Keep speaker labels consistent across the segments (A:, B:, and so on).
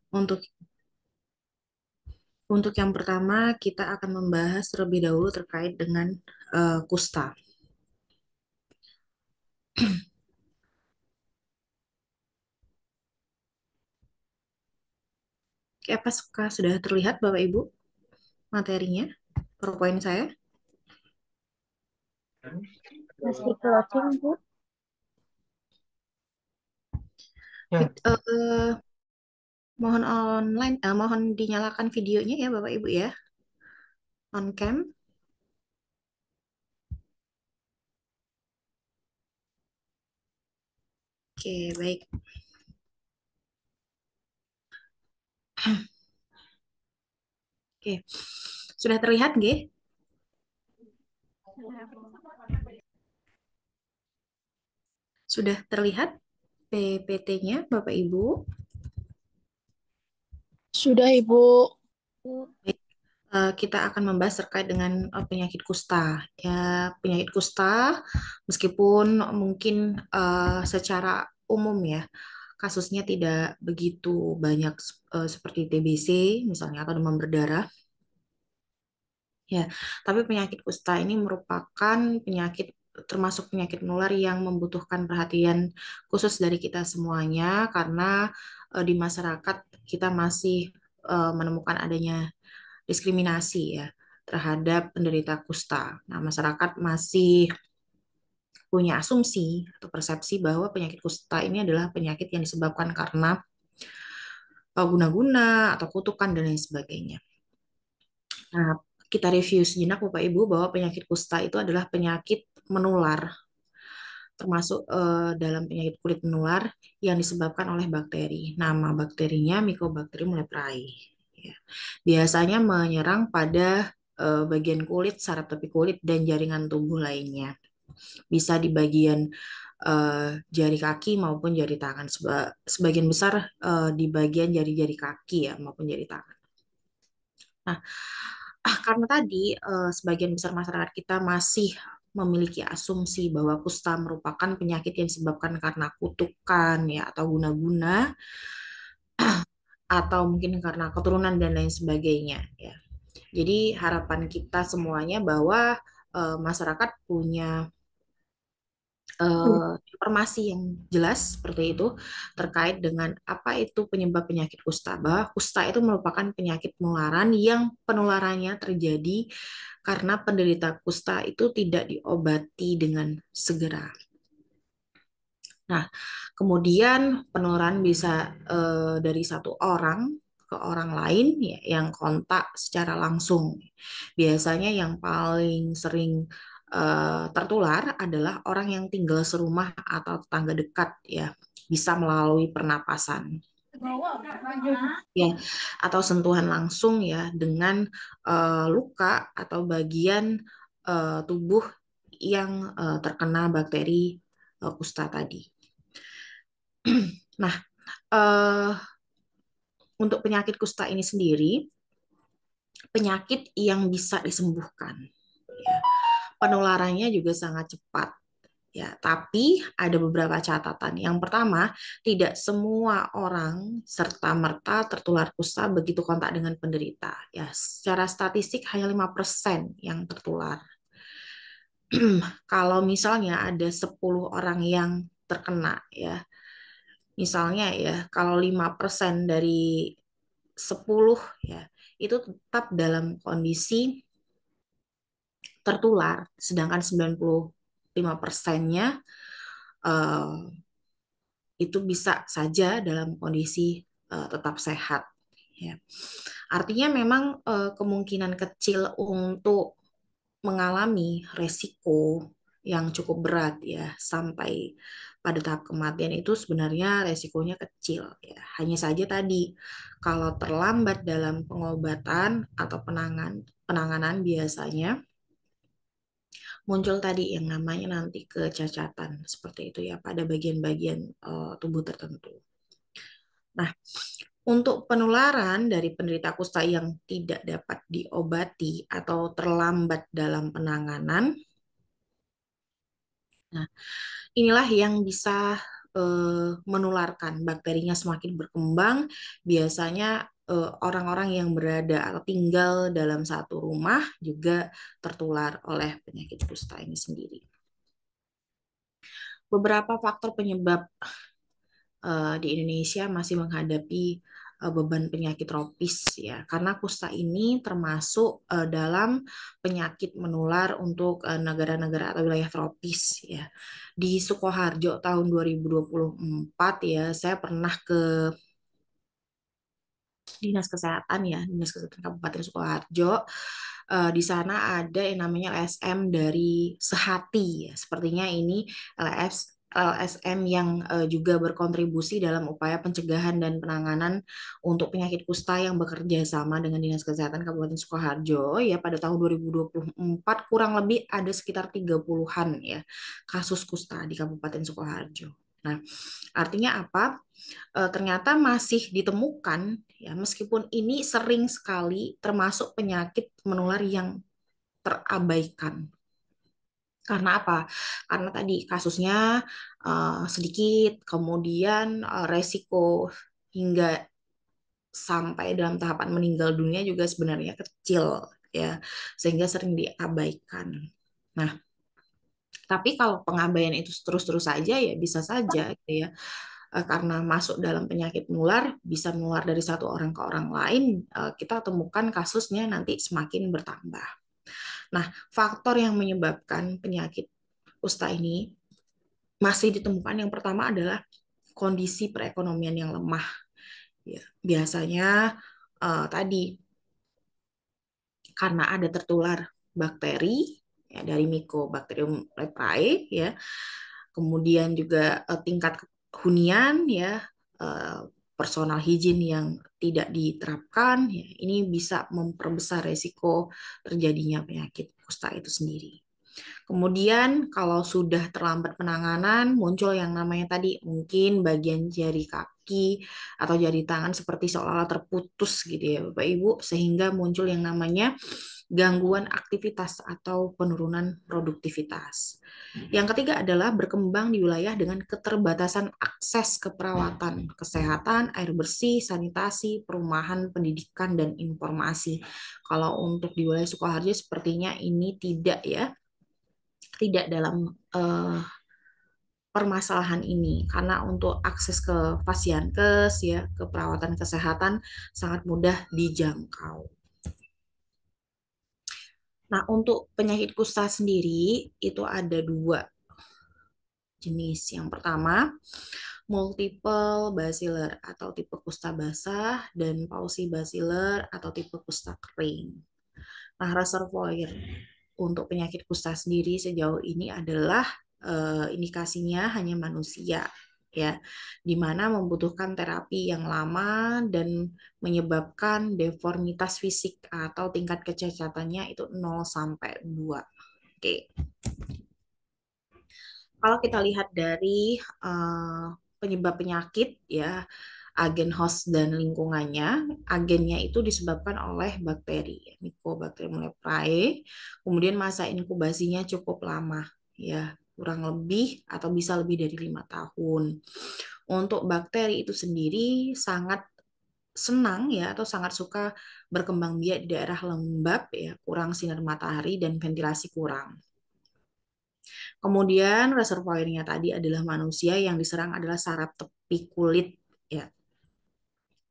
A: Untuk untuk yang pertama kita akan membahas terlebih dahulu terkait dengan kusta. Oke, apakah sudah terlihat Bapak Ibu materinya? PowerPoint saya?
B: Masih loading, Bu.
A: Ya.
B: Ya.
A: Mohon dinyalakan videonya ya Bapak Ibu ya, on cam. Oke, baik. Oke, sudah terlihat nggih? Sudah terlihat PPT-nya Bapak Ibu?
B: Sudah, Ibu.
A: Baik. Kita akan membahas terkait dengan penyakit kusta. Ya, penyakit kusta, meskipun mungkin secara umum ya, kasusnya tidak begitu banyak seperti TBC misalnya atau demam berdarah. Ya, tapi penyakit kusta ini merupakan penyakit termasuk penyakit menular yang membutuhkan perhatian khusus dari kita semuanya karena di masyarakat kita masih menemukan adanya diskriminasi ya terhadap penderita kusta. Nah, masyarakat masih punya asumsi atau persepsi bahwa penyakit kusta ini adalah penyakit yang disebabkan karena guna-guna atau kutukan dan lain sebagainya. Nah, kita review sejenak Bapak Ibu bahwa penyakit kusta itu adalah penyakit menular, termasuk dalam penyakit kulit menular yang disebabkan oleh bakteri. Nama bakterinya Mycobacterium leprae. Ya. Biasanya menyerang pada bagian kulit, saraf tepi kulit, dan jaringan tubuh lainnya. Bisa di bagian jari kaki maupun jari tangan. Sebagian besar di bagian jari-jari kaki ya maupun jari tangan. Nah, karena tadi sebagian besar masyarakat kita masih memiliki asumsi bahwa kusta merupakan penyakit yang disebabkan karena kutukan ya atau guna-guna atau mungkin karena keturunan dan lain sebagainya ya. Jadi harapan kita semuanya bahwa masyarakat punya informasi yang jelas seperti itu terkait dengan apa itu penyebab penyakit kusta. Bahwa kusta itu merupakan penyakit penularan yang penularannya terjadi karena penderita kusta itu tidak diobati dengan segera. Nah, kemudian penularan bisa dari satu orang ke orang lain ya, yang kontak secara langsung. Biasanya yang paling sering tertular adalah orang yang tinggal serumah atau tetangga dekat ya, bisa melalui pernapasan ya atau sentuhan langsung ya dengan luka atau bagian tubuh yang terkena bakteri kusta tadi. Nah, eh, untuk penyakit kusta ini sendiri, penyakit yang bisa disembuhkan. Ya. Penularannya juga sangat cepat. Ya, tapi ada beberapa catatan. Yang pertama, tidak semua orang serta merta tertular kusta begitu kontak dengan penderita. Ya, secara statistik hanya 5% yang tertular. Kalau misalnya ada 10 orang yang terkena ya, misalnya ya, kalau 5% dari 10 ya, itu tetap dalam kondisi tertular, sedangkan 95%-nya itu bisa saja dalam kondisi tetap sehat. Ya. Artinya memang kemungkinan kecil untuk mengalami resiko yang cukup berat ya sampai pada tahap kematian itu sebenarnya resikonya kecil ya. Hanya saja tadi kalau terlambat dalam pengobatan atau penanganan biasanya muncul tadi yang namanya nanti kecacatan seperti itu ya pada bagian-bagian tubuh tertentu. Nah, untuk penularan dari penderita kusta yang tidak dapat diobati atau terlambat dalam penanganan, nah inilah yang bisa menularkan. Bakterinya semakin berkembang, biasanya orang-orang yang berada atau tinggal dalam satu rumah juga tertular oleh penyakit kusta ini sendiri. Beberapa faktor penyebab di Indonesia masih menghadapi beban penyakit tropis ya, karena kusta ini termasuk dalam penyakit menular untuk negara-negara atau wilayah tropis ya. Di Sukoharjo tahun 2024 ya, saya pernah ke Dinas Kesehatan ya, Dinas Kesehatan Kabupaten Sukoharjo. Di sana ada yang namanya LSM dari Sehati ya. Sepertinya ini LSM yang juga berkontribusi dalam upaya pencegahan dan penanganan untuk penyakit kusta yang bekerja sama dengan Dinas Kesehatan Kabupaten Sukoharjo ya. Pada tahun 2024 kurang lebih ada sekitar 30-an ya kasus kusta di Kabupaten Sukoharjo. Nah, artinya apa? Ternyata masih ditemukan ya, meskipun ini sering sekali termasuk penyakit menular yang terabaikan. Karena apa? Karena tadi kasusnya sedikit, kemudian resiko hingga sampai dalam tahapan meninggal dunia juga sebenarnya kecil ya, sehingga sering diabaikan. Nah, tapi kalau pengabaian itu terus-terus saja ya bisa saja gitu ya, karena masuk dalam penyakit menular, bisa menular dari satu orang ke orang lain, kita temukan kasusnya nanti semakin bertambah. Nah, faktor yang menyebabkan penyakit kusta ini masih ditemukan yang pertama adalah kondisi perekonomian yang lemah. Ya, biasanya tadi karena ada tertular bakteri ya, dari Mycobacterium leprae ya, kemudian juga tingkat hunian ya, eh, personal hygiene yang tidak diterapkan ya, ini bisa memperbesar resiko terjadinya penyakit kusta itu sendiri. Kemudian kalau sudah terlambat penanganan, muncul yang namanya tadi mungkin bagian jari kaki atau jari tangan seperti seolah-olah terputus gitu ya Bapak Ibu, sehingga muncul yang namanya gangguan aktivitas atau penurunan produktivitas. Yang ketiga adalah berkembang di wilayah dengan keterbatasan akses ke perawatan, kesehatan, air bersih, sanitasi, perumahan, pendidikan, dan informasi. Kalau untuk di wilayah Sukoharjo sepertinya ini tidak ya, tidak dalam permasalahan ini karena untuk akses ke Fasiankes ya, ke perawatan kesehatan sangat mudah dijangkau. Nah, untuk penyakit kusta sendiri itu ada dua jenis. Yang pertama, multiple baciller atau tipe kusta basah dan pauci baciller atau tipe kusta kering. Nah, reservoir untuk penyakit kusta sendiri sejauh ini adalah indikasinya hanya manusia ya, di mana membutuhkan terapi yang lama dan menyebabkan deformitas fisik atau tingkat kecacatannya itu 0 sampai 2. Oke. Kalau kita lihat dari penyebab penyakit ya, agen host dan lingkungannya, agennya itu disebabkan oleh bakteri, Mycobacterium leprae. Kemudian masa inkubasinya cukup lama, ya kurang lebih atau bisa lebih dari 5 tahun. Untuk bakteri itu sendiri sangat senang ya atau sangat suka berkembang biak di daerah lembab ya, kurang sinar matahari dan ventilasi kurang. Kemudian reservoirnya tadi adalah manusia, yang diserang adalah saraf tepi kulit ya.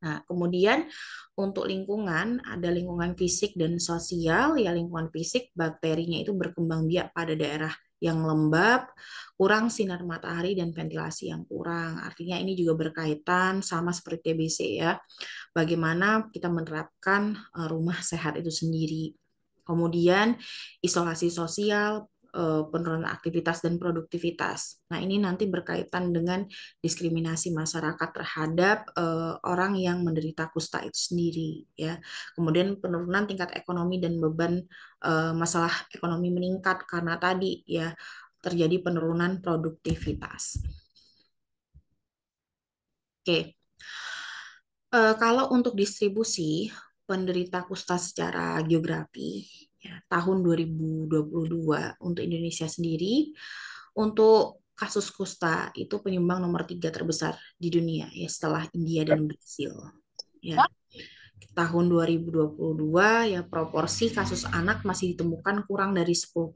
A: Nah, kemudian untuk lingkungan, ada lingkungan fisik dan sosial. Ya, lingkungan fisik, bakterinya itu berkembang biak pada daerah yang lembab, kurang sinar matahari dan ventilasi yang kurang. Artinya ini juga berkaitan sama seperti TBC ya. Bagaimana kita menerapkan rumah sehat itu sendiri. Kemudian isolasi sosial, penurunan aktivitas dan produktivitas. Nah, ini nanti berkaitan dengan diskriminasi masyarakat terhadap orang yang menderita kusta itu sendiri ya. Kemudian penurunan tingkat ekonomi dan beban masalah ekonomi meningkat karena tadi ya terjadi penurunan produktivitas. Oke. Kalau untuk distribusi penderita kusta secara geografi, ya, tahun 2022 untuk Indonesia sendiri, untuk kasus kusta itu penyumbang nomor 3 terbesar di dunia ya setelah India dan Brasil. Ya, tahun 2022 ya proporsi kasus anak masih ditemukan kurang dari 10%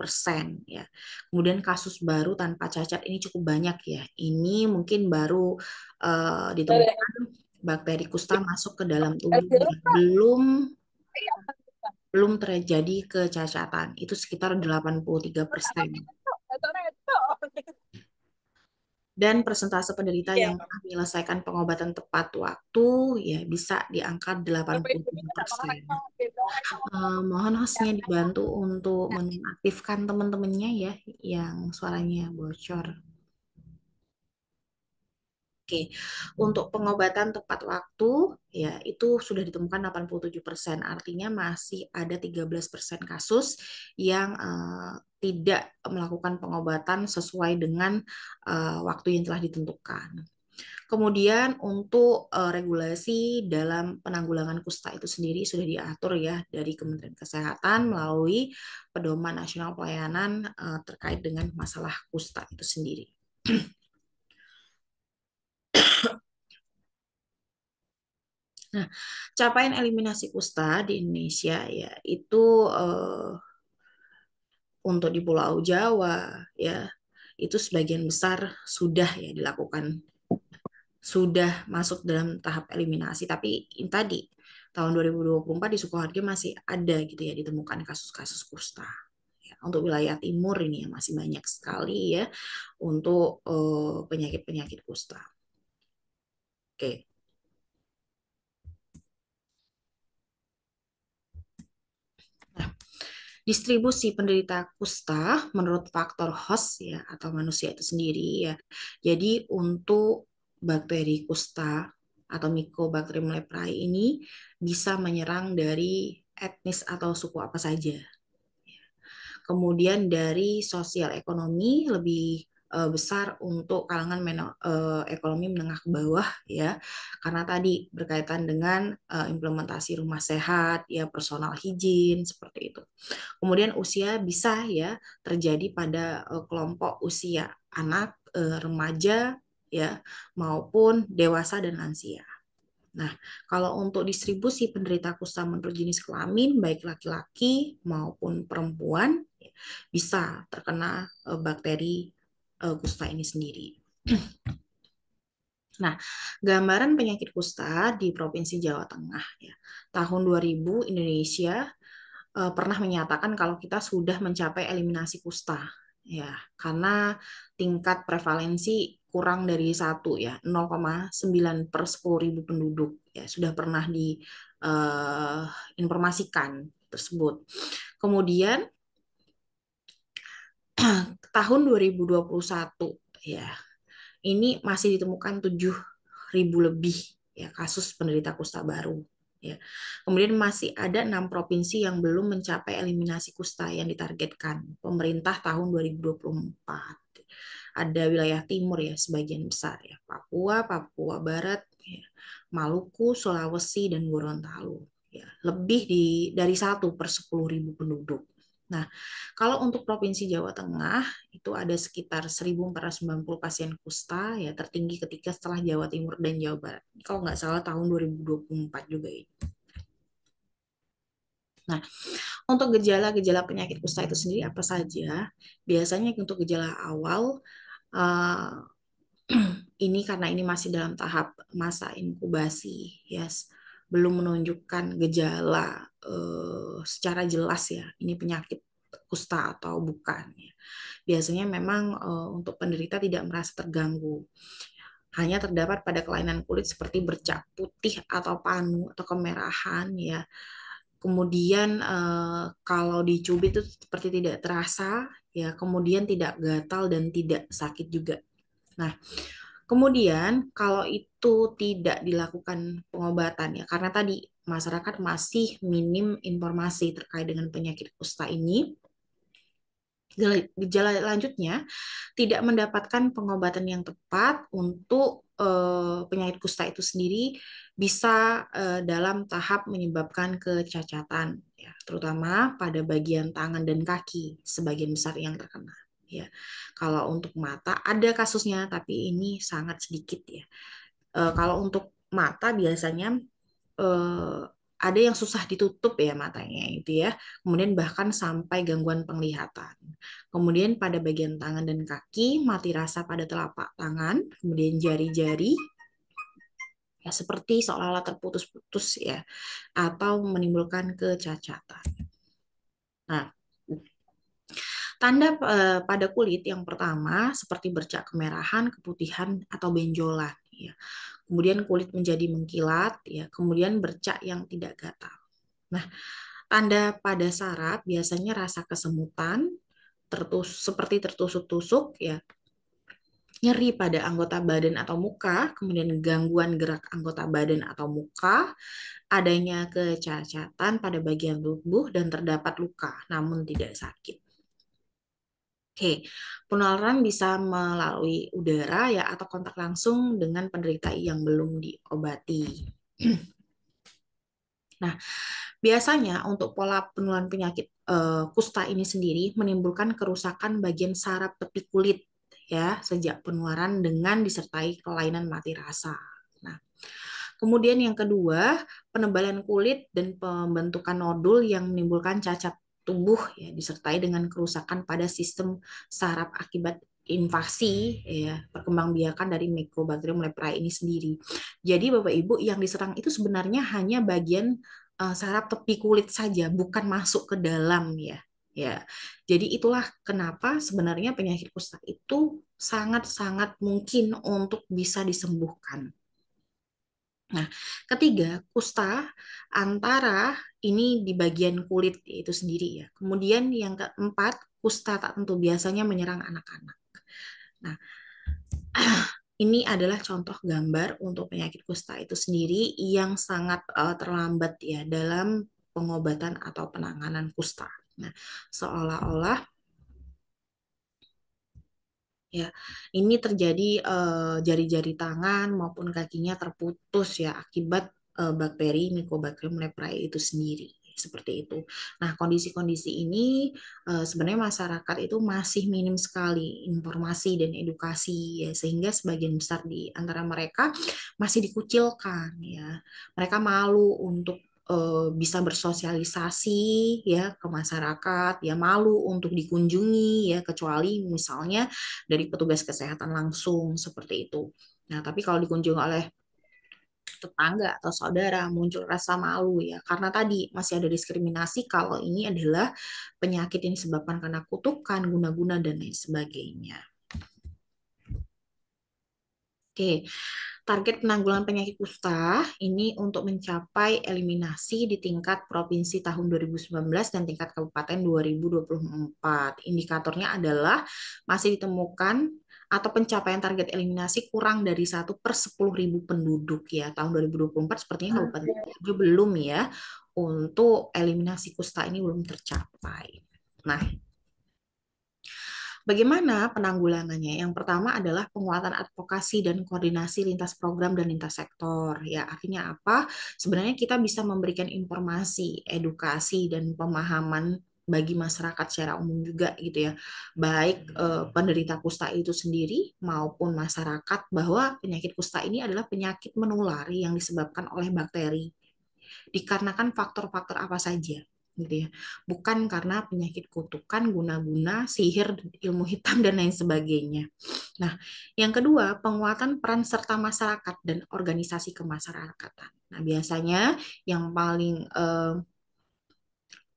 A: ya. Kemudian kasus baru tanpa cacat ini cukup banyak ya. Ini mungkin baru ditemukan bakteri kusta masuk ke dalam tubuh ya. Belum terjadi kecacatan. Itu sekitar 83%. Dan persentase penderita yang menyelesaikan pengobatan tepat waktu ya bisa di angka 87%. Mohon hostnya dibantu untuk menonaktifkan teman-temannya ya yang suaranya bocor. Oke, untuk pengobatan tepat waktu ya itu sudah ditemukan 87%. Artinya masih ada 13% kasus yang tidak melakukan pengobatan sesuai dengan waktu yang telah ditentukan. Kemudian untuk regulasi dalam penanggulangan kusta itu sendiri sudah diatur ya dari Kementerian Kesehatan melalui Pedoman Nasional Pelayanan terkait dengan masalah kusta itu sendiri. Nah, capaian eliminasi kusta di Indonesia ya itu untuk di Pulau Jawa ya itu sebagian besar sudah ya dilakukan, sudah masuk dalam tahap eliminasi. Tapi ini tadi tahun 2024 di Sukoharjo masih ada gitu ya ditemukan kasus-kasus kusta. Ya, untuk wilayah timur ini ya masih banyak sekali ya untuk penyakit-penyakit kusta. Oke. Nah, distribusi penderita kusta menurut faktor host ya atau manusia itu sendiri ya. Jadi untuk bakteri kusta atau Mycobacterium leprae ini bisa menyerang dari etnis atau suku apa saja. Kemudian dari sosial ekonomi lebih besar untuk kalangan ekonomi menengah ke bawah ya karena tadi berkaitan dengan implementasi rumah sehat ya personal hygiene seperti itu. Kemudian usia bisa ya terjadi pada kelompok usia anak, remaja ya maupun dewasa dan lansia. Nah, kalau untuk distribusi penderita kusta menurut jenis kelamin, baik laki-laki maupun perempuan, bisa terkena bakteri kusta ini sendiri. Nah, gambaran penyakit kusta di Provinsi Jawa Tengah ya. Tahun 2000 Indonesia pernah menyatakan kalau kita sudah mencapai eliminasi kusta ya karena tingkat prevalensi kurang dari 1 ya 0,9 per 10.000 penduduk ya sudah pernah diinformasikan tersebut. Kemudian tahun 2021 ya ini masih ditemukan 7.000 lebih ya kasus penderita kusta baru. Ya. Kemudian masih ada 6 provinsi yang belum mencapai eliminasi kusta yang ditargetkan pemerintah tahun 2024. Ada wilayah timur ya sebagian besar ya Papua, Papua Barat, ya, Maluku, Sulawesi dan Gorontalo. Ya, lebih dari 1 per 10.000 penduduk. Nah, kalau untuk Provinsi Jawa Tengah itu ada sekitar 1.490 pasien kusta ya tertinggi ketika setelah Jawa Timur dan Jawa Barat. Kalau nggak salah tahun 2024 juga ini. Nah, untuk gejala-gejala penyakit kusta itu sendiri apa saja? Biasanya untuk gejala awal ini karena ini masih dalam tahap masa inkubasi, yes, belum menunjukkan gejala secara jelas ya, ini penyakit kusta atau bukan. Ya. Biasanya memang untuk penderita tidak merasa terganggu, hanya terdapat pada kelainan kulit seperti bercak putih atau panu atau kemerahan ya. Kemudian kalau dicubit itu seperti tidak terasa ya, kemudian tidak gatal dan tidak sakit juga. Nah, kemudian kalau itu tidak dilakukan pengobatan ya karena tadi masyarakat masih minim informasi terkait dengan penyakit kusta ini. Gejala lanjutnya tidak mendapatkan pengobatan yang tepat untuk penyakit kusta itu sendiri bisa dalam tahap menyebabkan kecacatan ya, terutama pada bagian tangan dan kaki sebagian besar yang terkena ya. Kalau untuk mata ada kasusnya, tapi ini sangat sedikit ya. Kalau untuk mata biasanya eh, ada yang susah ditutup ya matanya itu ya. Kemudian bahkan sampai gangguan penglihatan. Kemudian pada bagian tangan dan kaki, mati rasa pada telapak tangan, kemudian jari-jari ya seperti seolah-olah terputus-putus ya atau menimbulkan kecacatan. Nah, tanda pada kulit yang pertama seperti bercak kemerahan, keputihan atau benjolan ya. Kemudian kulit menjadi mengkilat ya, kemudian bercak yang tidak gatal. Nah, tanda pada saraf biasanya rasa kesemutan, seperti tertusuk-tusuk ya, nyeri pada anggota badan atau muka, kemudian gangguan gerak anggota badan atau muka, adanya kecacatan pada bagian tubuh dan terdapat luka namun tidak sakit. Oke, penularan bisa melalui udara ya atau kontak langsung dengan penderita yang belum diobati. Nah, biasanya untuk pola penularan penyakit kusta ini sendiri menimbulkan kerusakan bagian saraf tepi kulit ya sejak penularan dengan disertai kelainan mati rasa. Nah, kemudian yang kedua, penebalan kulit dan pembentukan nodul yang menimbulkan cacat tubuh ya disertai dengan kerusakan pada sistem saraf akibat invasi ya perkembangbiakan dari Mycobacterium leprae ini sendiri. Jadi Bapak Ibu yang diserang itu sebenarnya hanya bagian saraf tepi kulit saja, bukan masuk ke dalam ya. Ya. Jadi itulah kenapa sebenarnya penyakit kusta itu sangat-sangat mungkin untuk bisa disembuhkan. Nah, ketiga, kusta antara ini di bagian kulit itu sendiri ya. Kemudian yang keempat, kusta tak tentu biasanya menyerang anak-anak. Nah, ini adalah contoh gambar untuk penyakit kusta itu sendiri yang sangat terlambat ya dalam pengobatan atau penanganan kusta. Nah, seolah-olah ya, ini terjadi jari-jari tangan maupun kakinya terputus ya akibat bakteri Mycobacterium leprae itu sendiri. Seperti itu. Nah, kondisi-kondisi ini sebenarnya masyarakat itu masih minim sekali informasi dan edukasi ya, sehingga sebagian besar di antara mereka masih dikucilkan ya. Mereka malu untuk bisa bersosialisasi ya ke masyarakat, ya malu untuk dikunjungi ya kecuali misalnya dari petugas kesehatan langsung seperti itu. Nah, tapi kalau dikunjungi oleh tetangga atau saudara muncul rasa malu ya karena tadi masih ada diskriminasi kalau ini adalah penyakit yang disebabkan karena kutukan, guna-guna dan lain sebagainya. Oke, target penanggulangan penyakit kusta ini untuk mencapai eliminasi di tingkat provinsi tahun 2019 dan tingkat kabupaten 2024. Indikatornya adalah masih ditemukan atau pencapaian target eliminasi kurang dari 1/10.000 penduduk ya. Tahun 2024 sepertinya kabupaten Cianjur belum ya untuk eliminasi kusta ini belum tercapai. Nah, bagaimana penanggulangannya? Yang pertama adalah penguatan advokasi dan koordinasi lintas program dan lintas sektor. Ya, artinya apa? Sebenarnya kita bisa memberikan informasi, edukasi dan pemahaman bagi masyarakat secara umum juga gitu ya. Baik penderita kusta itu sendiri maupun masyarakat bahwa penyakit kusta ini adalah penyakit menular yang disebabkan oleh bakteri dikarenakan faktor-faktor apa saja gitu ya. Bukan karena penyakit kutukan, guna-guna, sihir, ilmu hitam dan lain sebagainya. Nah, yang kedua, penguatan peran serta masyarakat dan organisasi kemasyarakatan. Nah, biasanya yang paling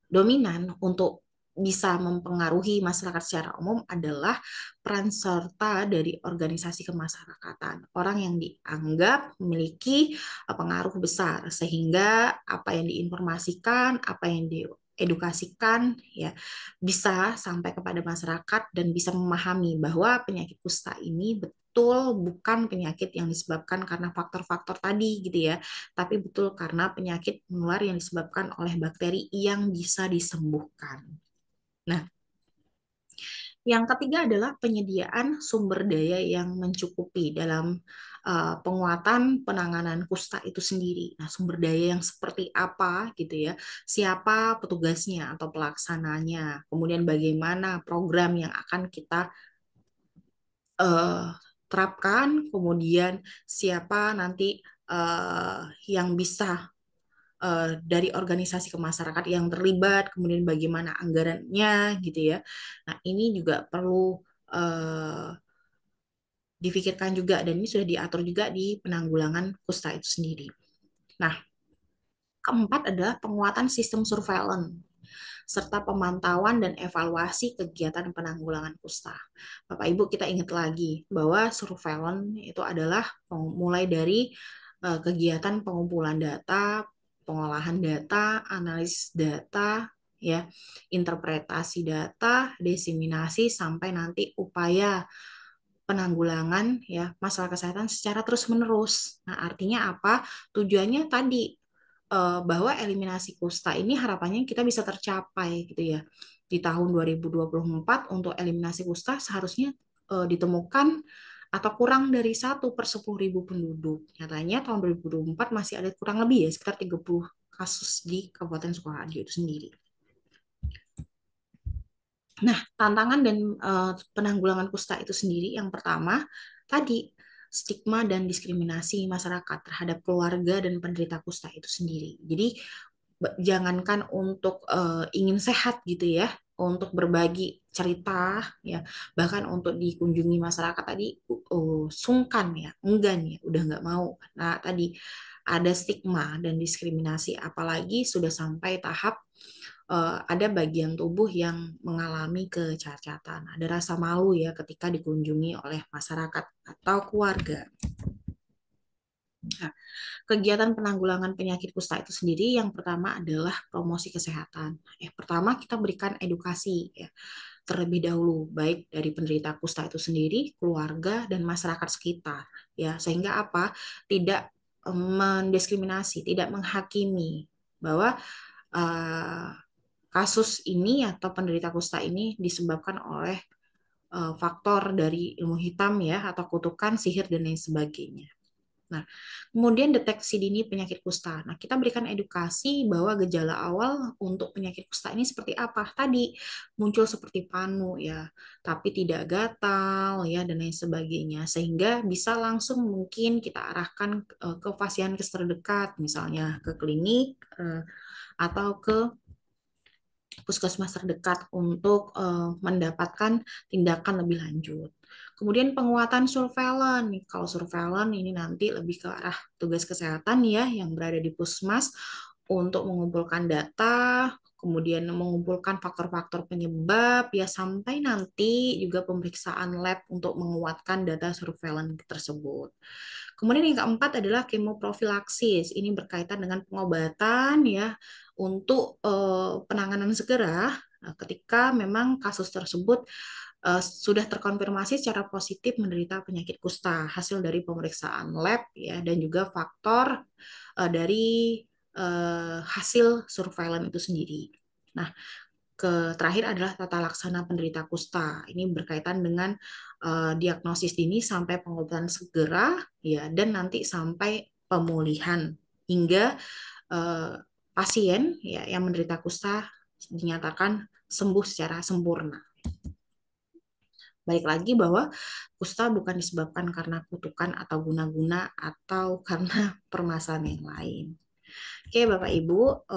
A: dominan untuk bisa mempengaruhi masyarakat secara umum adalah peran serta dari organisasi kemasyarakatan. Orang yang dianggap memiliki pengaruh besar sehingga apa yang diinformasikan, apa yang diedukasikan ya bisa sampai kepada masyarakat dan bisa memahami bahwa penyakit kusta ini betul bukan penyakit yang disebabkan karena faktor-faktor tadi gitu ya, tapi betul karena penyakit menular yang disebabkan oleh bakteri yang bisa disembuhkan. Nah, yang ketiga adalah penyediaan sumber daya yang mencukupi dalam penguatan penanganan kusta itu sendiri. Nah, sumber daya yang seperti apa gitu ya, siapa petugasnya atau pelaksananya, kemudian bagaimana program yang akan kita eh, terapkan, kemudian siapa nanti eh, yang bisa dari organisasi ke masyarakat yang terlibat, kemudian bagaimana anggarannya gitu ya. Nah, ini juga perlu difikirkan juga dan ini sudah diatur juga di penanggulangan kusta itu sendiri. Nah, keempat adalah penguatan sistem surveillance serta pemantauan dan evaluasi kegiatan penanggulangan kusta. Bapak Ibu, kita ingat lagi bahwa surveillance itu adalah mulai dari kegiatan pengumpulan data, pengolahan data, analisis data, ya, interpretasi data, diseminasi sampai nanti upaya penanggulangan ya masalah kesehatan secara terus-menerus. Nah, artinya apa? Tujuannya tadi bahwa eliminasi kusta ini harapannya kita bisa tercapai gitu ya. Di tahun 2024 untuk eliminasi kusta seharusnya ditemukan atau kurang dari 1 per 10.000 penduduk. Nyatanya tahun 2024 masih ada kurang lebih ya sekitar 30 kasus di Kabupaten Sukoharjo itu sendiri. Nah, tantangan dan penanggulangan kusta itu sendiri yang pertama tadi stigma dan diskriminasi masyarakat terhadap keluarga dan penderita kusta itu sendiri. Jadi jangankan untuk ingin sehat gitu ya, untuk berbagi cerita ya, bahkan untuk dikunjungi masyarakat tadi sungkan ya, enggan ya, udah nggak mau. Nah, tadi ada stigma dan diskriminasi, apalagi sudah sampai tahap ada bagian tubuh yang mengalami kecacatan. Ada rasa malu ya ketika dikunjungi oleh masyarakat atau keluarga. Nah, kegiatan penanggulangan penyakit kusta itu sendiri yang pertama adalah promosi kesehatan. Pertama kita berikan edukasi ya terlebih dahulu baik dari penderita kusta itu sendiri, keluarga dan masyarakat sekitar ya sehingga apa? Tidak mendiskriminasi, tidak menghakimi bahwa uh, kasus ini atau penderita kusta ini disebabkan oleh faktor dari ilmu hitam ya atau kutukan, sihir dan lain sebagainya. Nah, kemudian deteksi dini penyakit kusta. Nah, kita berikan edukasi bahwa gejala awal untuk penyakit kusta ini seperti apa. Tadi muncul seperti panu ya, tapi tidak gatal ya dan lain sebagainya. Sehingga bisa langsung mungkin kita arahkan ke fasiankes terdekat, misalnya ke klinik atau ke puskesmas terdekat untuk mendapatkan tindakan lebih lanjut. Kemudian penguatan surveillance. Kalau surveillance ini nanti lebih ke arah tugas kesehatan ya yang berada di puskesmas untuk mengumpulkan data, kemudian mengumpulkan faktor-faktor penyebab ya sampai nanti juga pemeriksaan lab untuk menguatkan data surveillance tersebut. Kemudian yang keempat adalah kemoprofilaksis. Ini berkaitan dengan pengobatan ya untuk penanganan segera ketika memang kasus tersebut sudah terkonfirmasi secara positif menderita penyakit kusta hasil dari pemeriksaan lab ya dan juga faktor dari hasil surveillance itu sendiri. Nah, terakhir adalah tata laksana penderita kusta. Ini berkaitan dengan diagnosis dini sampai pengobatan segera ya dan nanti sampai pemulihan hingga uh, pasien ya yang menderita kusta dinyatakan sembuh secara sempurna. Balik lagi bahwa kusta bukan disebabkan karena kutukan atau guna-guna atau karena permasalahan yang lain. Oke, Bapak Ibu,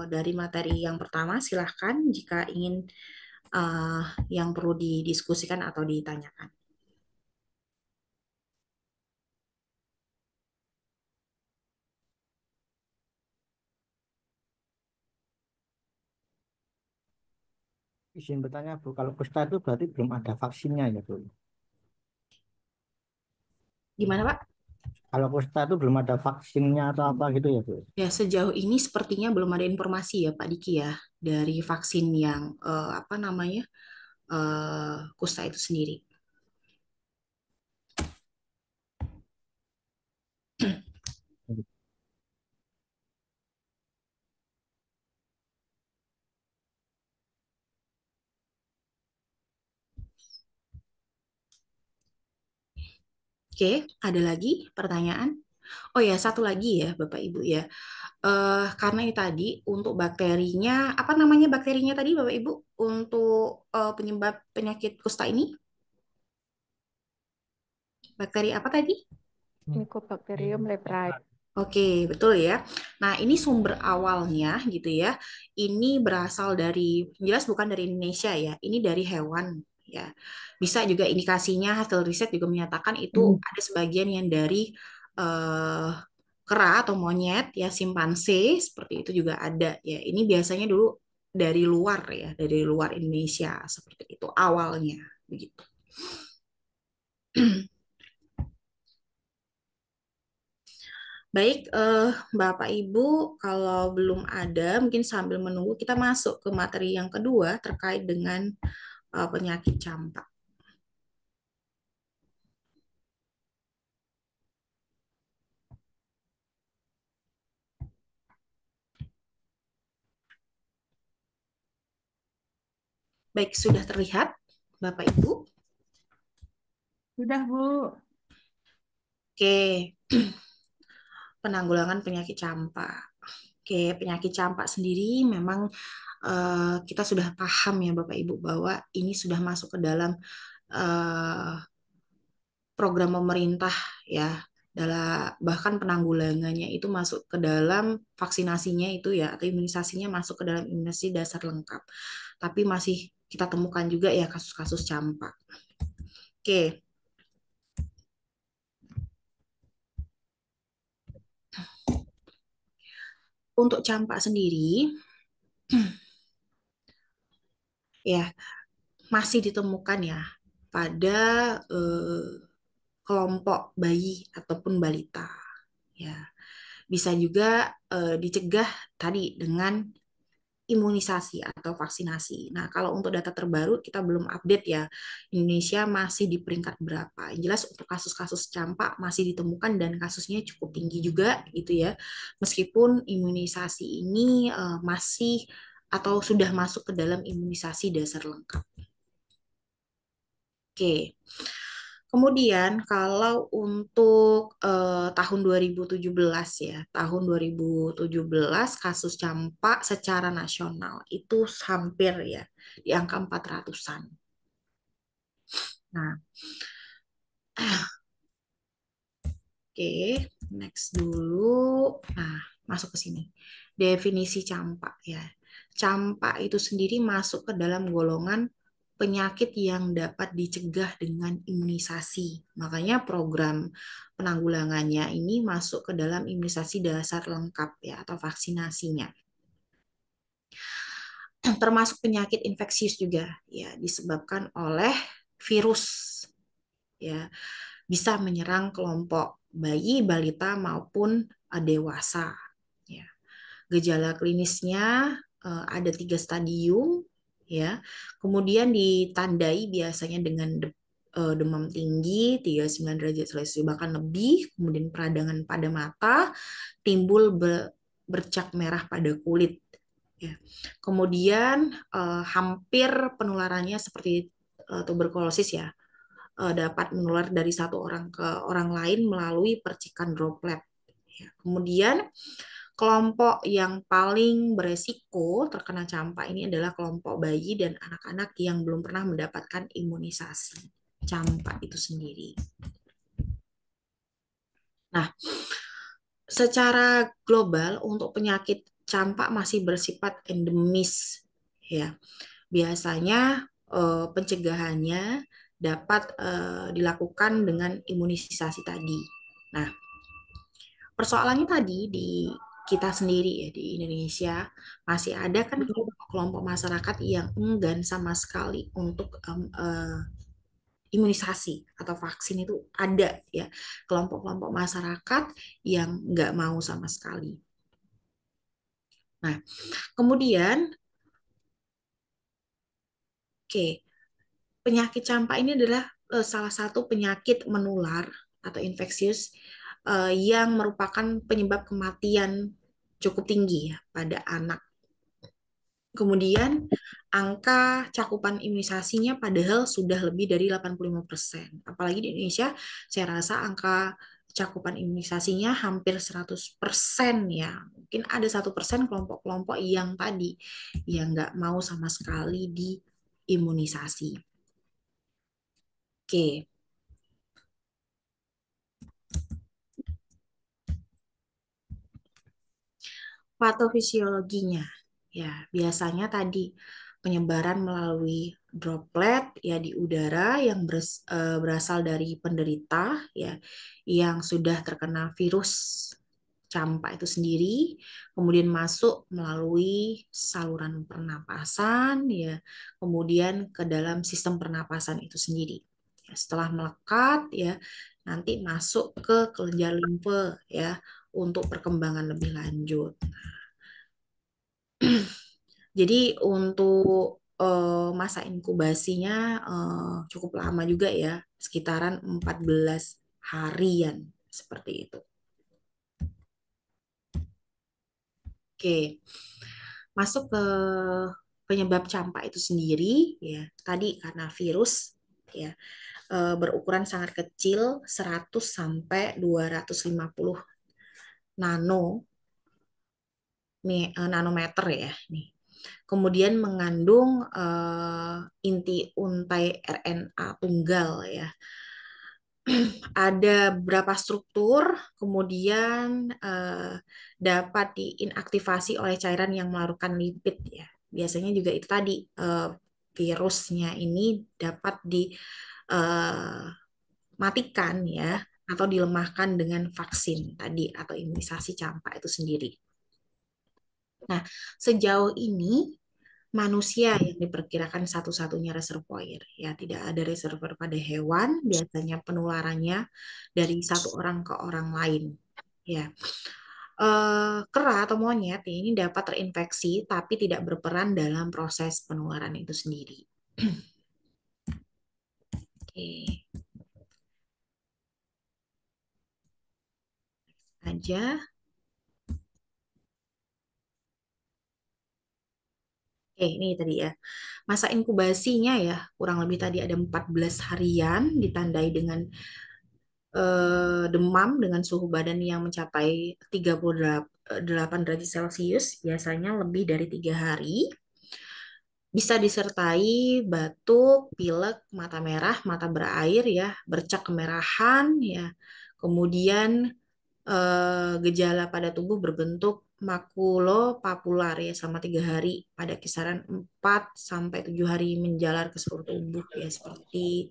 A: dari materi yang pertama silahkan jika ingin yang perlu didiskusikan atau ditanyakan.
C: Izin bertanya Bu, kalau kusta itu berarti belum ada vaksinnya ya Bu?
A: Gimana, Pak?
C: Kalau kusta itu belum ada vaksinnya atau apa gitu ya Bu?
A: Ya, sejauh ini sepertinya belum ada informasi ya, Pak Diki ya, dari vaksin yang apa namanya kusta itu sendiri. Oke, ada lagi pertanyaan? Oh ya, satu lagi ya, Bapak Ibu ya. Karena ini tadi untuk bakterinya, apa namanya bakterinya tadi, Bapak Ibu? Untuk penyebab penyakit kusta ini, bakteri apa tadi?
B: Mycobacterium leprae.
A: Oke, betul ya. Nah, ini sumber awalnya gitu ya. Ini berasal dari, jelas bukan dari Indonesia ya. Ini dari hewan ya. Bisa juga indikasinya hasil riset juga menyatakan itu ada sebagian yang dari eh, kera atau monyet ya, simpanse seperti itu juga ada ya. Ini biasanya dulu dari luar ya, dari luar Indonesia seperti itu awalnya begitu. Baik, Bapak Ibu, kalau belum ada, mungkin sambil menunggu kita masuk ke materi yang kedua terkait dengan penyakit campak. Baik, sudah terlihat, Bapak Ibu?
D: Sudah, Bu.
A: Oke, penanggulangan penyakit campak. Oke, penyakit campak sendiri memang kita sudah paham ya Bapak Ibu bahwa ini sudah masuk ke dalam eh, program pemerintah ya, dalam bahkan penanggulangannya itu masuk ke dalam vaksinasinya itu ya atau imunisasinya masuk ke dalam imunisasi dasar lengkap. Tapi masih kita temukan juga ya kasus-kasus campak. Oke, untuk campak sendiri ya masih ditemukan ya pada eh, kelompok bayi ataupun balita ya. Bisa juga dicegah tadi dengan imunisasi atau vaksinasi. Nah, kalau untuk data terbaru kita belum update ya. Indonesia masih di peringkat berapa? Yang jelas untuk kasus-kasus campak masih ditemukan dan kasusnya cukup tinggi juga gitu ya. Meskipun imunisasi ini masih atau sudah masuk ke dalam imunisasi dasar lengkap. Oke. Kemudian kalau untuk tahun 2017 ya, tahun 2017 kasus campak secara nasional itu hampir ya di angka 400-an. Nah, oke, next dulu. Nah, masuk ke sini. Definisi campak ya. Campak itu sendiri masuk ke dalam golongan penyakit yang dapat dicegah dengan imunisasi. Makanya program penanggulangannya ini masuk ke dalam imunisasi dasar lengkap ya atau vaksinasinya. Termasuk penyakit infeksius juga ya disebabkan oleh virus ya bisa menyerang kelompok bayi, balita maupun dewasa ya. Gejala klinisnya ada 3 stadium ya. Kemudian ditandai biasanya dengan demam tinggi 39 derajat Celcius bahkan lebih, kemudian peradangan pada mata, timbul bercak merah pada kulit ya. Kemudian hampir penularannya seperti tuberkulosis ya, dapat menular dari satu orang ke orang lain melalui percikan droplet ya. Kemudian kelompok yang paling beresiko terkena campak ini adalah kelompok bayi dan anak-anak yang belum pernah mendapatkan imunisasi campak itu sendiri. Nah, secara global untuk penyakit campak masih bersifat endemis ya. Biasanya pencegahannya dapat dilakukan dengan imunisasi tadi. Nah, persoalannya tadi di kita sendiri ya di Indonesia masih ada kan kelompok masyarakat yang enggan sama sekali untuk imunisasi atau vaksin itu ada ya kelompok-kelompok masyarakat yang nggak mau sama sekali. Nah, kemudian oke, penyakit campak ini adalah salah satu penyakit menular atau infeksius yang merupakan penyebab kematian cukup tinggi ya pada anak Kemudian angka cakupan imunisasinya padahal sudah lebih dari 85%. Apalagi di Indonesia, saya rasa angka cakupan imunisasinya hampir 100% ya. Mungkin ada 1% kelompok-kelompok yang tadi yang nggak mau sama sekali diimunisasi. Oke. Patofisiologinya, ya biasanya tadi penyebaran melalui droplet ya di udara yang berasal dari penderita ya yang sudah terkena virus campak itu sendiri, kemudian masuk melalui saluran pernapasan ya, kemudian ke dalam sistem pernapasan itu sendiri. Ya, setelah melekat ya, nanti masuk ke kelenjar limfe ya untuk perkembangan lebih lanjut. Jadi untuk masa inkubasinya cukup lama juga ya, sekitaran 14 harian seperti itu. Oke, masuk ke penyebab campak itu sendiri ya. Tadi karena virus ya berukuran sangat kecil 100 sampai 250 nano nanometer ya nih. Kemudian mengandung inti untai RNA tunggal ya. Ada beberapa struktur, kemudian dapat diinaktivasi oleh cairan yang melarutkan lipid ya. Biasanya juga itu tadi virusnya ini dapat dimatikan ya atau dilemahkan dengan vaksin tadi atau imunisasi campak itu sendiri. Nah, sejauh ini manusia yang diperkirakan satu-satunya reservoir ya, tidak ada reservoir pada hewan, biasanya penularannya dari satu orang ke orang lain ya. Kera atau monyet ini dapat terinfeksi tapi tidak berperan dalam proses penularan itu sendiri. Oke, aja. Ini tadi ya. Masa inkubasinya ya, kurang lebih tadi ada 14 harian ditandai dengan demam dengan suhu badan yang mencapai 38 derajat Celcius, biasanya lebih dari 3 hari. Bisa disertai batuk, pilek, mata merah, mata berair ya, bercak kemerahan ya. Kemudian gejala pada tubuh berbentuk makulopapular ya selama 3 hari pada kisaran 4 sampai 7 hari menjalar ke seluruh tubuh ya seperti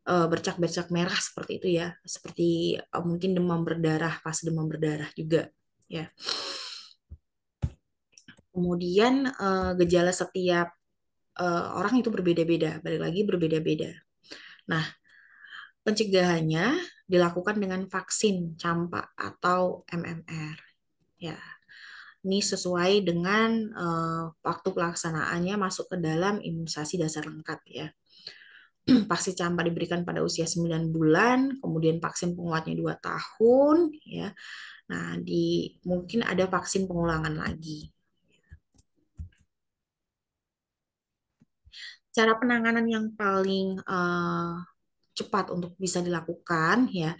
A: bercak-bercak merah seperti itu ya, seperti mungkin demam berdarah, pas demam berdarah juga ya. Kemudian gejala setiap orang itu berbeda-beda, balik lagi berbeda-beda. Nah, pencegahannya dilakukan dengan vaksin campak atau MMR ya. Ini sesuai dengan waktu pelaksanaannya masuk ke dalam imunisasi dasar lengkap ya. Vaksin campak diberikan pada usia 9 bulan, kemudian vaksin penguatnya 2 tahun ya. Nah, mungkin ada vaksin pengulangan lagi. Cara penanganan yang paling cepat untuk bisa dilakukan ya,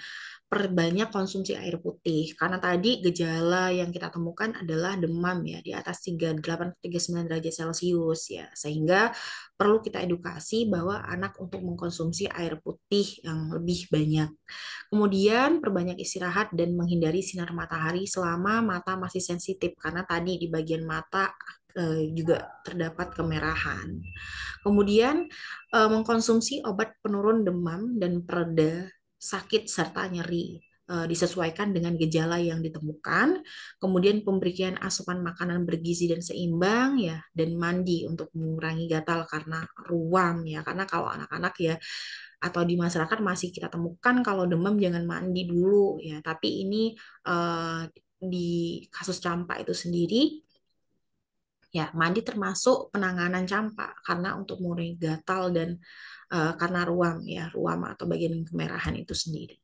A: perbanyak konsumsi air putih karena tadi gejala yang kita temukan adalah demam ya di atas 38-39 derajat Celcius ya, sehingga perlu kita edukasi bahwa anak untuk mengkonsumsi air putih yang lebih banyak. Kemudian perbanyak istirahat dan menghindari sinar matahari selama mata masih sensitif karena tadi di bagian mata juga terdapat kemerahan. Kemudian mengkonsumsi obat penurun demam dan pereda sakit serta nyeri disesuaikan dengan gejala yang ditemukan. Kemudian pemberian asupan makanan bergizi dan seimbang ya, dan mandi untuk mengurangi gatal karena ruam ya. Karena kalau anak-anak ya atau di masyarakat masih kita temukan kalau demam jangan mandi dulu ya. Tapi ini di kasus campak itu sendiri ya, mandi termasuk penanganan campak karena untuk mengurangi gatal dan karena ruam ya, ruam atau bagian kemerahan itu sendiri.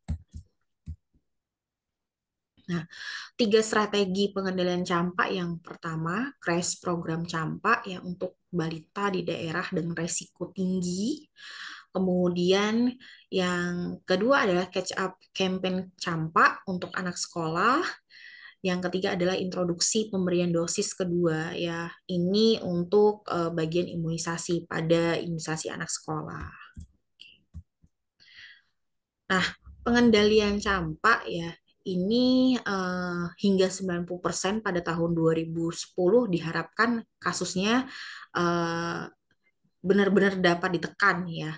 A: Nah, 3 strategi pengendalian campak. Yang pertama, crash program campak ya untuk balita di daerah dengan resiko tinggi. Kemudian yang kedua adalah catch up campaign campak untuk anak sekolah. Yang ketiga adalah introduksi pemberian dosis kedua ya. Ini untuk bagian imunisasi pada imunisasi anak sekolah. Nah, pengendalian campak ya, ini hingga 90% pada tahun 2010 diharapkan kasusnya eh, benar-benar dapat ditekan ya.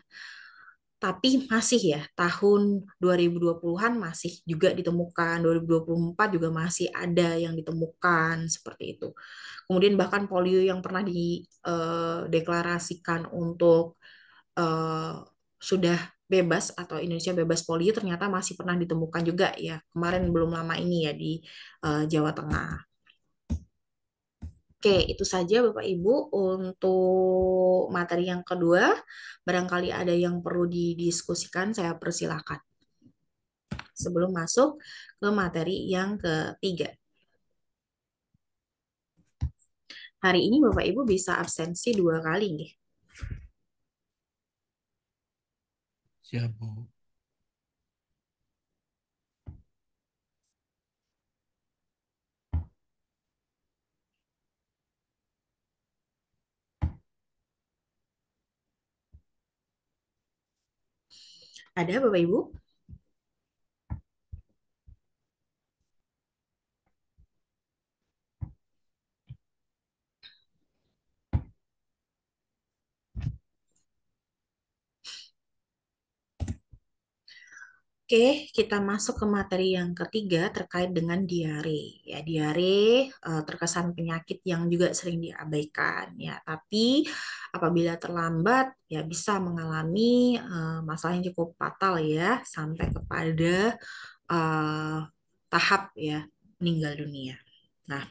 A: Tapi masih ya, tahun 2020-an masih juga ditemukan, 2024 juga masih ada yang ditemukan seperti itu. Kemudian bahkan polio yang pernah dideklarasikan untuk eh, sudah bebas atau Indonesia bebas polio ternyata masih pernah ditemukan juga ya kemarin belum lama ini ya di Jawa Tengah. Oke, itu saja Bapak Ibu untuk materi yang kedua. Barangkali ada yang perlu didiskusikan, saya persilahkan. Sebelum masuk ke materi yang ketiga. Hari ini Bapak Ibu bisa absensi 2 kali nih.
E: Siap, Bu.
A: Ada Bapak Ibu? Oke, kita masuk ke materi yang ketiga terkait dengan diare. Ya, diare terkesan penyakit yang juga sering diabaikan ya, tapi apabila terlambat ya bisa mengalami masalah yang cukup fatal ya sampai kepada eh, tahap ya meninggal dunia. Nah,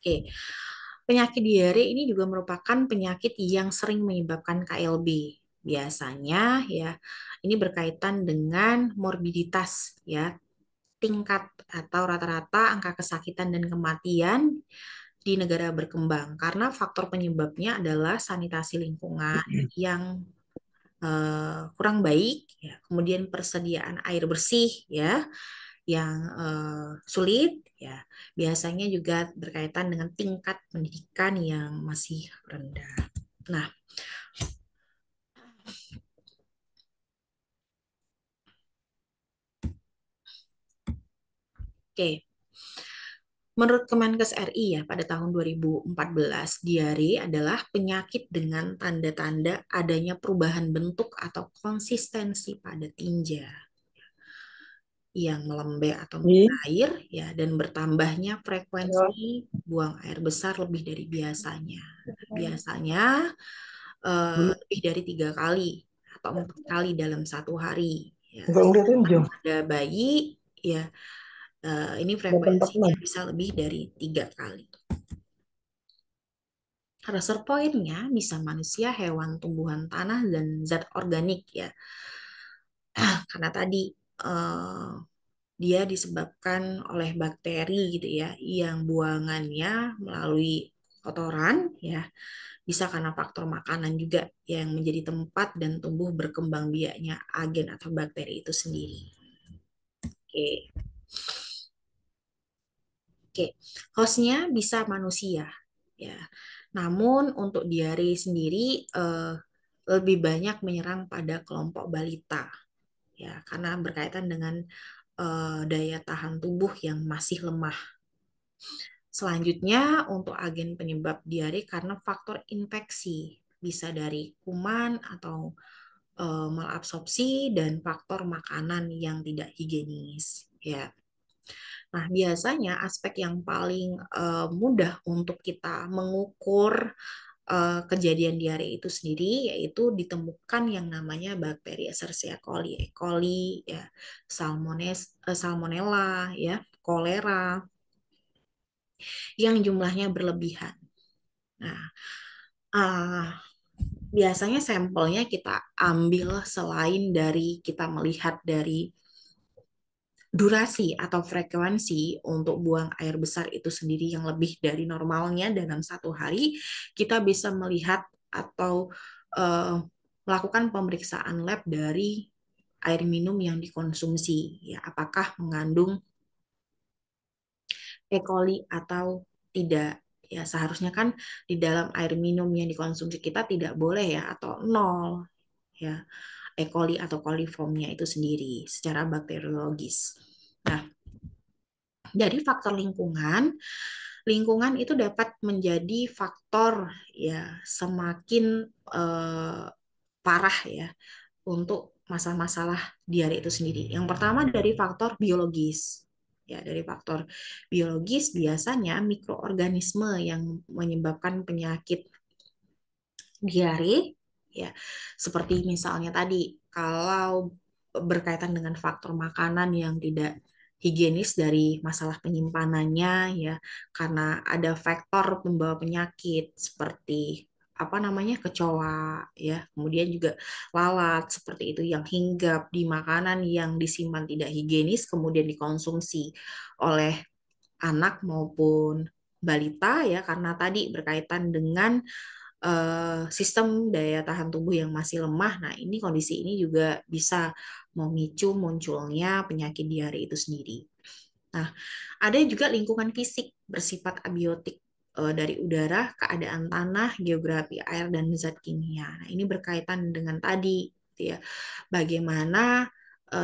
A: oke. Penyakit diare ini juga merupakan penyakit yang sering menyebabkan KLB. Biasanya ya, ini berkaitan dengan morbiditas ya, tingkat atau rata-rata angka kesakitan dan kematian di negara berkembang karena faktor penyebabnya adalah sanitasi lingkungan yang kurang baik ya, kemudian persediaan air bersih ya yang sulit ya, biasanya juga berkaitan dengan tingkat pendidikan yang masih rendah. Nah, oke. Menurut Kemenkes RI ya, pada tahun 2014, diare adalah penyakit dengan tanda-tanda adanya perubahan bentuk atau konsistensi pada tinja yang melembek atau mengair ya, dan bertambahnya frekuensi buang air besar lebih dari biasanya. Biasanya lebih dari 3 kali atau 4 kali dalam satu hari. Ya, pada bayi ya ini frekuensinya bisa lebih dari 3 kali. Reservoirnya bisa manusia, hewan, tumbuhan, tanah, dan zat organik ya. Karena tadi dia disebabkan oleh bakteri gitu ya, yang buangannya melalui kotoran ya, bisa karena faktor makanan juga yang menjadi tempat dan tumbuh berkembang biaknya agen atau bakteri itu sendiri. Oke. Oke, hostnya bisa manusia ya. Namun untuk diare sendiri lebih banyak menyerang pada kelompok balita ya, karena berkaitan dengan daya tahan tubuh yang masih lemah. Selanjutnya untuk agen penyebab diare karena faktor infeksi, bisa dari kuman atau malabsorpsi dan faktor makanan yang tidak higienis ya. Nah, biasanya aspek yang paling mudah untuk kita mengukur kejadian diare itu sendiri yaitu ditemukan yang namanya bakteri Escherichia coli, E. coli ya, salmonella ya, kolera yang jumlahnya berlebihan. Nah, uh, biasanya sampelnya kita ambil selain dari kita melihat dari durasi atau frekuensi untuk buang air besar itu sendiri yang lebih dari normalnya dalam satu hari, kita bisa melihat atau eh, melakukan pemeriksaan lab dari air minum yang dikonsumsi, ya, apakah mengandung E. coli atau tidak. Ya, seharusnya kan di dalam air minum yang dikonsumsi kita tidak boleh ya, atau nol ya, E. coli atau coliformnya itu sendiri secara bakteriologis. Nah, dari faktor lingkungan, lingkungan itu dapat menjadi faktor ya semakin parah ya untuk masalah-masalah diare itu sendiri. Yang pertama dari faktor biologis. Ya, dari faktor biologis biasanya mikroorganisme yang menyebabkan penyakit diare ya. Seperti misalnya tadi kalau berkaitan dengan faktor makanan yang tidak higienis dari masalah penyimpanannya ya, karena ada faktor pembawa penyakit seperti apa namanya kecoa ya, kemudian juga lalat seperti itu yang hinggap di makanan yang disimpan tidak higienis kemudian dikonsumsi oleh anak maupun balita ya, karena tadi berkaitan dengan sistem daya tahan tubuh yang masih lemah. Nah, ini kondisi ini juga bisa memicu munculnya penyakit diare itu sendiri. Nah, ada juga lingkungan fisik bersifat abiotik dari udara, keadaan tanah, geografi air, dan zat kimia. Nah, ini berkaitan dengan tadi, gitu ya. Bagaimana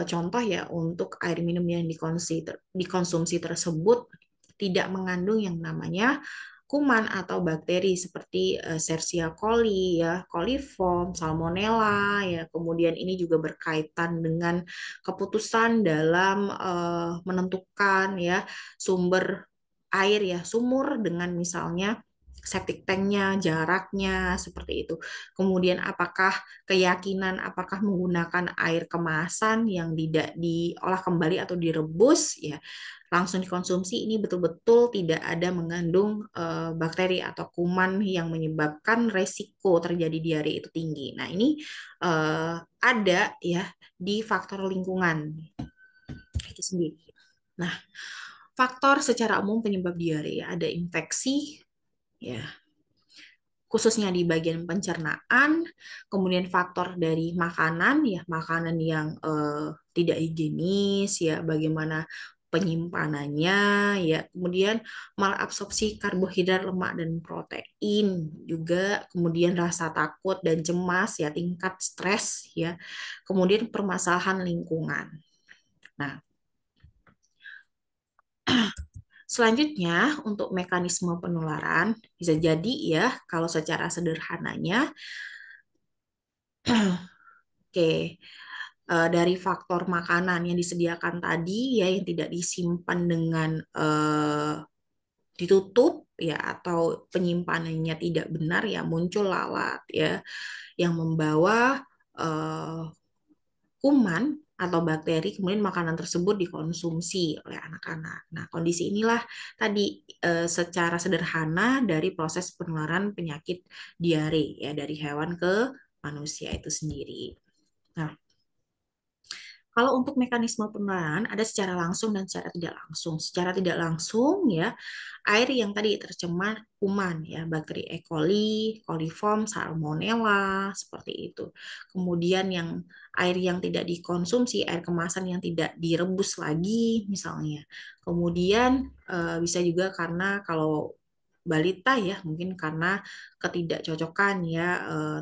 A: contoh ya untuk air minum yang dikonsumsi tersebut tidak mengandung yang namanya kuman atau bakteri seperti Escherichia coli ya, coliform, salmonella ya. Kemudian ini juga berkaitan dengan keputusan dalam menentukan ya sumber air ya, sumur dengan misalnya septic tanknya, jaraknya seperti itu. Kemudian apakah menggunakan air kemasan yang tidak diolah kembali atau direbus ya langsung dikonsumsi, ini betul-betul tidak ada mengandung bakteri atau kuman yang menyebabkan resiko terjadi diare itu tinggi. Nah, ini ada ya di faktor lingkungan itu sendiri. Nah, faktor secara umum penyebab diare ya, ada infeksi ya, khususnya di bagian pencernaan, kemudian faktor dari makanan ya, makanan yang tidak higienis ya, bagaimana penyimpanannya ya, kemudian malabsorpsi karbohidrat, lemak dan protein juga, kemudian rasa takut dan cemas ya, tingkat stres ya, kemudian permasalahan lingkungan. Nah, selanjutnya untuk mekanisme penularan bisa jadi ya kalau secara sederhananya oke, dari faktor makanan yang disediakan tadi ya yang tidak disimpan dengan ditutup ya atau penyimpanannya tidak benar ya muncul lalat ya yang membawa eh, kuman atau bakteri kemudian makanan tersebut dikonsumsi oleh anak-anak. Nah, kondisi inilah tadi secara sederhana dari proses penularan penyakit diare ya dari hewan ke manusia itu sendiri. Nah, kalau untuk mekanisme penularan ada secara langsung dan secara tidak langsung. Secara tidak langsung ya air yang tadi tercemar kuman ya, bakteri E. coli, coliform, salmonella seperti itu. Kemudian yang air yang tidak dikonsumsi, air kemasan yang tidak direbus lagi misalnya. Kemudian bisa juga karena kalau balita ya mungkin karena ketidakcocokan ya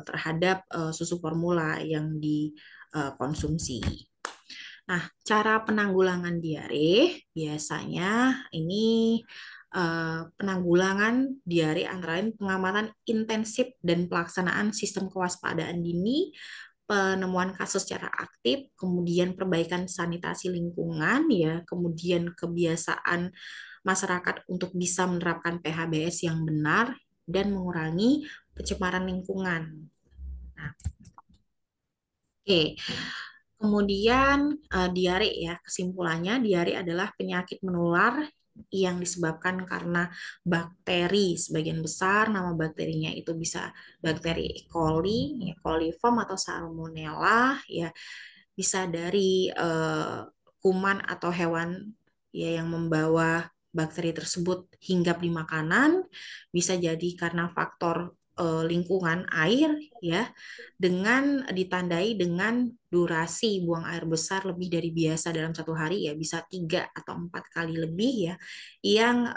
A: terhadap susu formula yang dikonsumsi. Nah, cara penanggulangan diare biasanya ini penanggulangan diare antara lain pengamatan intensif dan pelaksanaan sistem kewaspadaan dini, penemuan kasus secara aktif, kemudian perbaikan sanitasi lingkungan ya, kemudian kebiasaan masyarakat untuk bisa menerapkan PHBS yang benar dan mengurangi pencemaran lingkungan. Nah, oke. Kemudian diare ya, kesimpulannya diare adalah penyakit menular yang disebabkan karena bakteri. Sebagian besar nama bakterinya itu bisa bakteri E. coli, ya, coliform atau salmonella, ya bisa dari kuman atau hewan ya yang membawa bakteri tersebut hinggap di makanan, bisa jadi karena faktor lingkungan air ya, dengan ditandai dengan durasi buang air besar lebih dari biasa dalam satu hari ya, bisa 3 atau 4 kali lebih ya, yang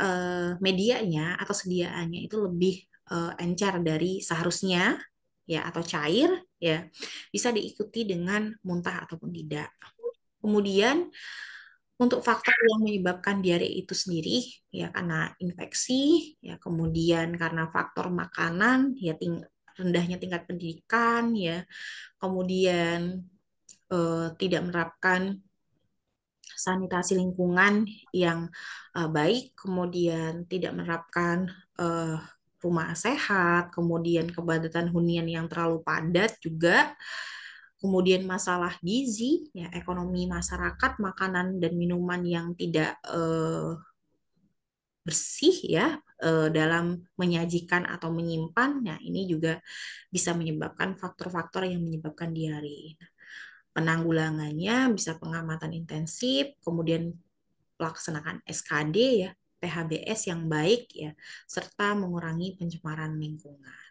A: medianya atau sediaannya itu lebih encer dari seharusnya ya, atau cair ya, bisa diikuti dengan muntah ataupun tidak. Kemudian untuk faktor yang menyebabkan diare itu sendiri ya karena infeksi ya, kemudian karena faktor makanan ya, rendahnya tingkat pendidikan ya, kemudian tidak menerapkan sanitasi lingkungan yang baik, kemudian tidak menerapkan eh, rumah sehat, kemudian kepadatan hunian yang terlalu padat juga, kemudian masalah gizi, ya, ekonomi masyarakat, makanan dan minuman yang tidak bersih ya dalam menyajikan atau menyimpan. Nah, ini juga bisa menyebabkan faktor-faktor yang menyebabkan diare. Penanggulangannya bisa pengamatan intensif, kemudian pelaksanaan SKD ya, PHBS yang baik ya, serta mengurangi pencemaran lingkungan.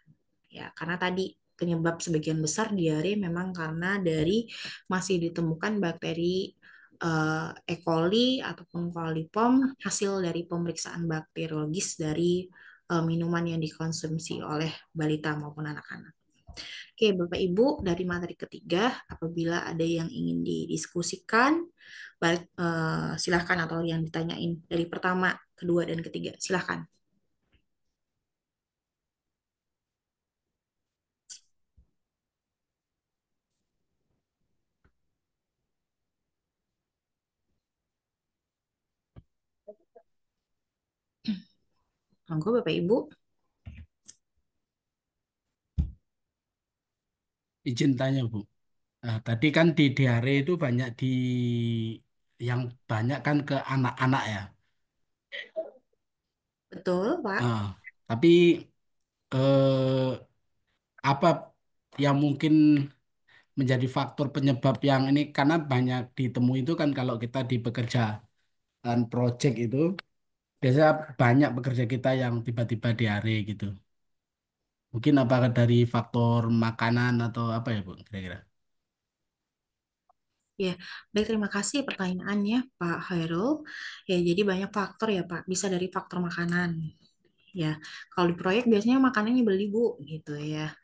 A: Ya, karena tadi penyebab sebagian besar diare memang karena dari masih ditemukan bakteri E. coli ataupun coliform hasil dari pemeriksaan bakteriologis dari minuman yang dikonsumsi oleh balita maupun anak-anak. Oke, Bapak Ibu, dari materi ketiga, apabila ada yang ingin didiskusikan, silahkan, atau yang ditanyain dari pertama, kedua, dan ketiga, silahkan. Monggo, Bapak Ibu.
E: Izin tanya, Bu. Nah, tadi kan di diare itu banyak yang banyak kan ke anak-anak ya.
A: Betul, Pak.
E: Tapi eh, apa yang mungkin menjadi faktor penyebab yang ini, karena banyak ditemui itu kan kalau kita di pekerjaan project itu biasanya banyak pekerja kita yang tiba-tiba diare gitu. Mungkin apakah dari faktor makanan atau apa ya, Bu, kira-kira?
A: Ya, baik, terima kasih pertanyaannya, Pak Hairul. Ya, jadi banyak faktor ya, Pak. Bisa dari faktor makanan. Ya, kalau di proyek biasanya makanannya beli, Bu, gitu ya.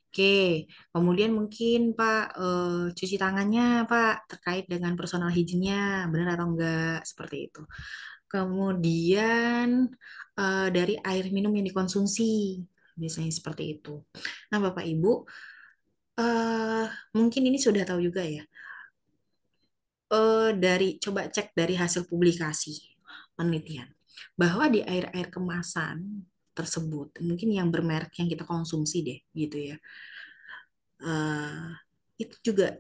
A: Oke, kemudian mungkin Pak cuci tangannya Pak terkait dengan personal hygiene-nya, benar atau enggak, seperti itu. Kemudian dari air minum yang dikonsumsi, biasanya seperti itu. Nah, Bapak Ibu, eh mungkin ini sudah tahu juga ya. Coba cek dari hasil publikasi penelitian bahwa di air-air kemasan tersebut, mungkin yang bermerek yang kita konsumsi deh, gitu ya. eh, itu juga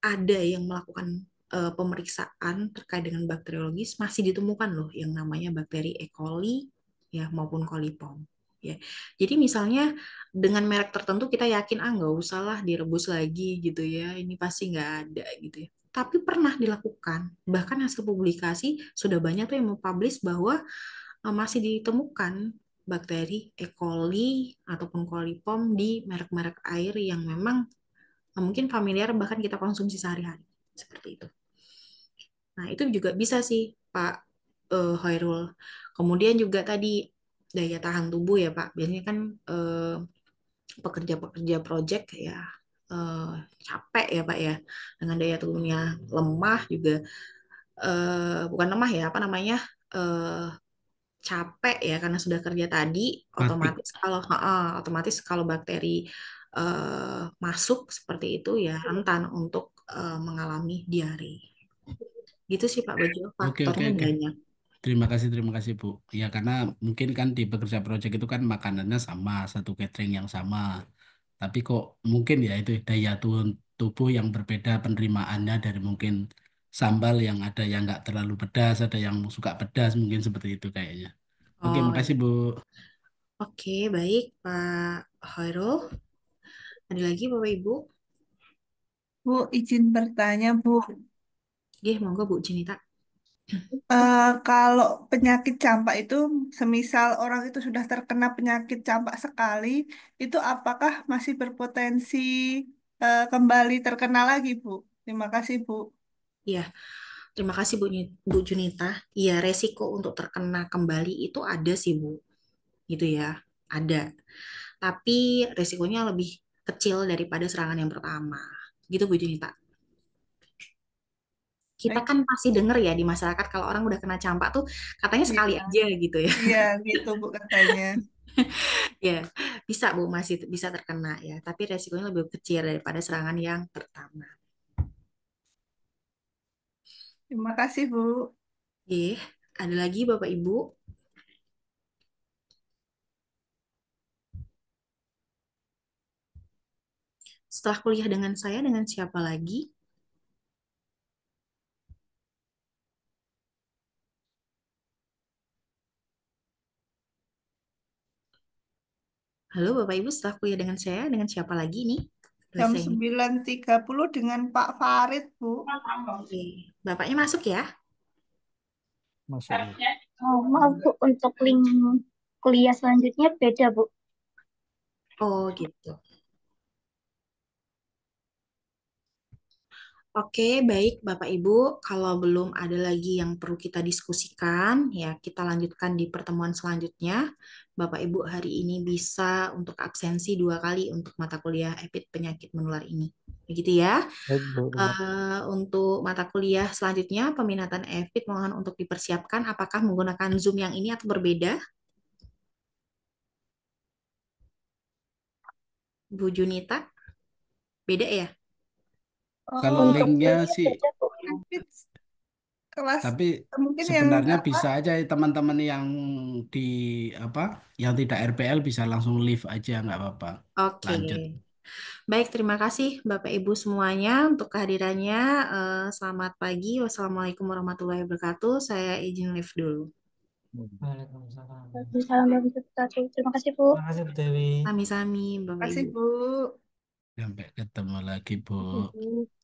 A: ada yang melakukan pemeriksaan terkait dengan bakteriologis, masih ditemukan loh yang namanya bakteri E. coli ya maupun coliform ya. Jadi misalnya dengan merek tertentu kita yakin nggak usah lah direbus lagi gitu ya, ini pasti nggak ada gitu ya. Tapi pernah dilakukan, bahkan hasil publikasi sudah banyak tuh yang mempublish bahwa masih ditemukan bakteri E. coli ataupun coliform di merek-merek air yang memang mungkin familiar bahkan kita konsumsi sehari-hari seperti itu. Nah, itu juga bisa sih Pak Hoirul. Kemudian juga tadi daya tahan tubuh ya Pak. Biasanya kan pekerja-pekerja proyek ya eh, capek ya Pak ya. Dengan daya tubuhnya lemah juga, bukan lemah ya, apa namanya? eh, Capek ya karena sudah kerja tadi,
E: Batik.
A: otomatis kalau bakteri masuk seperti itu ya rentan untuk mengalami diare. Gitu sih Pak Bejo,
E: Oke, oke,
A: faktornya
E: oke.
A: banyak.
E: Terima kasih Bu. Ya, karena mungkin kan di pekerja proyek itu kan makanannya sama, satu catering yang sama. Tapi kok mungkin ya itu daya tubuh yang berbeda penerimaannya dari mungkin sambal yang ada yang nggak terlalu pedas, ada yang suka pedas, mungkin seperti itu kayaknya. Oke,
A: Oh,
E: makasih Bu.
A: oke, baik Pak Hoirul. Ada lagi Bapak Ibu?
D: Bu, izin bertanya, Bu.
A: Gih, monggo Bu Junita.
D: Kalau penyakit campak itu, semisal orang itu sudah terkena penyakit campak sekali, itu apakah masih berpotensi kembali terkena lagi, Bu? Terima kasih, Bu.
A: Iya, terima kasih Bu Junita. Iya, resiko untuk terkena kembali itu ada sih Bu, gitu ya, ada. Tapi resikonya lebih kecil daripada serangan yang pertama. Gitu Bu Junita. Kita
D: Baik.
A: kan pasti denger ya di masyarakat kalau orang udah kena campak tuh katanya sekali
D: Iya,
A: aja gitu ya.
D: iya, gitu, Bu, katanya.
A: Ya, bisa Bu, masih bisa terkena ya. Tapi resikonya lebih kecil daripada serangan yang pertama.
D: Terima kasih, Bu.
A: Oke, ada lagi Bapak Ibu? Setelah kuliah dengan saya, dengan siapa lagi? Halo Bapak Ibu, setelah kuliah dengan saya, dengan siapa lagi nih?
D: Jam
A: Dosen.
D: 9.30 dengan Pak Farid, Bu.
A: Oke, Bapaknya masuk ya?
C: Masuk. Bu.
B: Oh, maaf Bu, untuk link kuliah selanjutnya beda Bu.
A: Oh gitu. Oke, baik Bapak Ibu. Kalau belum ada lagi yang perlu kita diskusikan, ya kita lanjutkan di pertemuan selanjutnya. Bapak Ibu hari ini bisa untuk absensi 2 kali untuk mata kuliah EPID penyakit menular ini. Begitu ya.
C: Baik, Bu.
A: Untuk mata kuliah selanjutnya, peminatan EPID mohon untuk dipersiapkan apakah menggunakan Zoom yang ini atau berbeda? Bu Junita, beda ya?
E: Kalau
D: Oh,
B: Untuk
E: linknya
B: kuliah
E: sih,
B: beda Bu.
D: Fitz, kelas
E: tapi
D: mungkin yang
E: sebenarnya
D: apa?
E: bisa aja teman-teman yang di apa, yang tidak RPL bisa langsung live aja, nggak apa-apa.
A: Oke.
E: Lanjut.
A: Baik, terima kasih Bapak Ibu semuanya untuk kehadirannya. Selamat pagi. Wassalamualaikum warahmatullahi wabarakatuh. Saya izin live dulu.
C: Waalaikumsalam.
B: Salam warahmatullahi wabarakatuh. Terima kasih Bu.
C: Terima kasih, Bu Dewi.
A: Sami-sami Bapak
D: Kasih,
A: Ibu.
D: Bu.
E: Sampai ketemu lagi, Bu.
D: Kasih, Bu.